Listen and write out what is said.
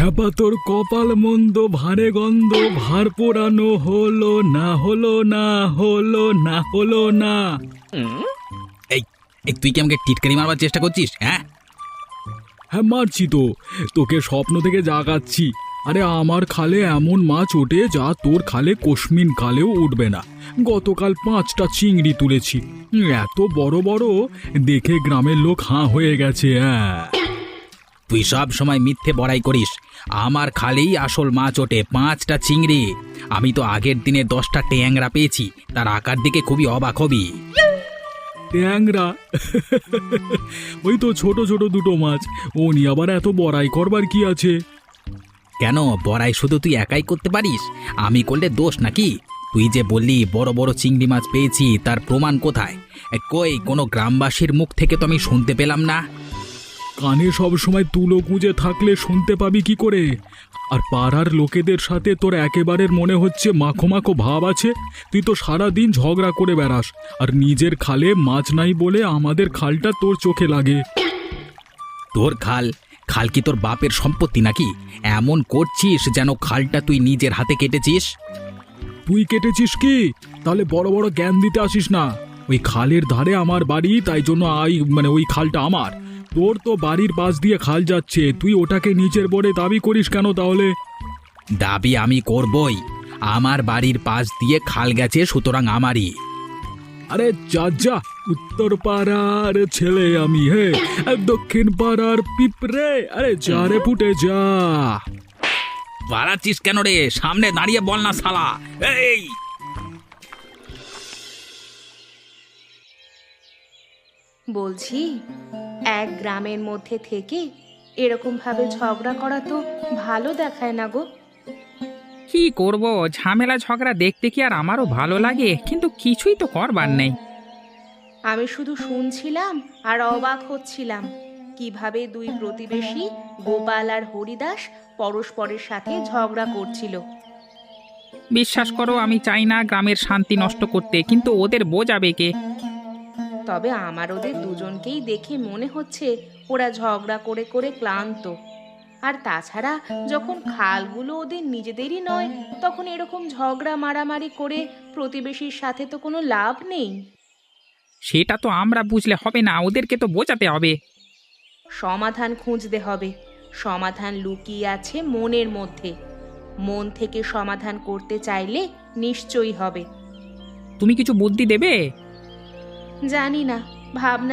খ্যাপা তোর কপাল মন্দ, ভারে গন্ধ, ভার পোড়ানো হলো না, হলো না, হলো না, হলো না। এই এই তুই কি আমাকে টিটকারি মারবার চেষ্টা করছিস? হ্যাঁ, হ্যাঁ মারছি তো, তোকে স্বপ্ন থেকে জাগাচ্ছি। আরে আমার খালে এমন মাছ ওঠে যা তোর খালে কোশমিন কালেও উঠবে না। গতকাল 5টা চিংড়ি তুলেছি, এত বড় বড়, দেখে গ্রামের লোক হাঁ হয়ে গেছে। হ্যাঁ, তুই সব সময় মিথ্যে বড়াই করিস। আমার খালেই আসল মাছ ওঠে, 5টা চিংড়ি। আমি তো আগের দিনে 10টা ট্যাংরা পেয়েছি, তার আকার দিকে খুবই অবাক হবি। ট্যাংরা? ওই তো ছোট ছোট দুটো মাছ, ও নিয়ে আবার এত বড়াই করবার কি আছে? কেন, বড়াই শুধু তুই একাই করতে পারিস? আমি করলে দোষ নাকি? তুই যে বললি বড় বড় চিংড়ি মাছ পেয়েছি, তার প্রমাণ কোথায়? কই, কোনো গ্রামবাসীর মুখ থেকে তো আমি শুনতে পেলাম না। কানে সব সময় তুলো গুঁজে থাকলে শুনতে পাবি কি করে? আর পাড়ার লোকেদের সাথে তোর একেবারে মনে হচ্ছে মাখো মাখো ভাব আছে। তুই তো সারা দিন ঝগড়া করে বেড়াস, আর নিজের খালে মাছ নাই বলে আমাদের খালটা তোর চোখে লাগে। তোর খাল? খাল কি তোর বাপের সম্পত্তি নাকি? এমন করছিস যেন খালটা তুই নিজের হাতে কেটেছিস। তুই কেটেছিস কি? তাহলে বড় বড় জ্ঞান দিতে আসিস না। ওই খালের ধারে আমার বাড়ি, তাই জন্য ওই খালটা আমার। তোর তো বাড়ির পাশ দিয়ে খাল যাচ্ছে, তুই ওটাকে নিচের বলে দাবি করিস কেন তাহলে? দাবি আমি করবই। আমার বাড়ির পাশ দিয়ে খাল গেছে, সুতরাং আমারই। আরে যা যা, উত্তর পাড়ার ছেলে আমি, হে আর দক্ষিণ পাড়ার পিঁপড়ে। আরে যা রে ফুটে যা। বাড়াচ্ছিস কেন রে? সামনে দাঁড়িয়ে বল না শালা। এই বলছি, এক গ্রামের মধ্যে থেকে এরকম ভাবে ঝগড়া করা তো ভালো দেখায় না গো। কি করব, ঝামেলা ঝগড়া দেখতে কি আর আমারও ভালো লাগে, কিন্তু কিছুই তো করবার নেই। আমি শুধু শুনছিলাম আর অবাক হচ্ছিলাম কিভাবে দুই প্রতিবেশী গোপাল আর হরিদাস পরস্পরের সাথে ঝগড়া করছিল। বিশ্বাস করো, আমি চাই না গ্রামের শান্তি নষ্ট করতে, কিন্তু ওদের বোঝাবে কে? তবে আমার ওদের দুজনকেই দেখে মনে হচ্ছে ওরা ঝগড়া করে করে ক্লান্ত। আর তাছাড়া যখন খালগুলো ওদের নিজেদেরই নয়, তখন এরকম ঝগড়া মারামারি করে প্রতিবেশীর সাথে তো কোনো লাভ নেই। সেটা তো আমরা বুঝলে হবে না, ওদেরকে তো বোঝাতে হবে। সমাধান খুঁজতে হবে। সমাধান লুকিয়ে আছে মনের মধ্যে। মন থেকে সমাধান করতে চাইলে নিশ্চয়ই হবে। তুমি কিছু বুদ্ধি দেবে? জানি না, ভাবনা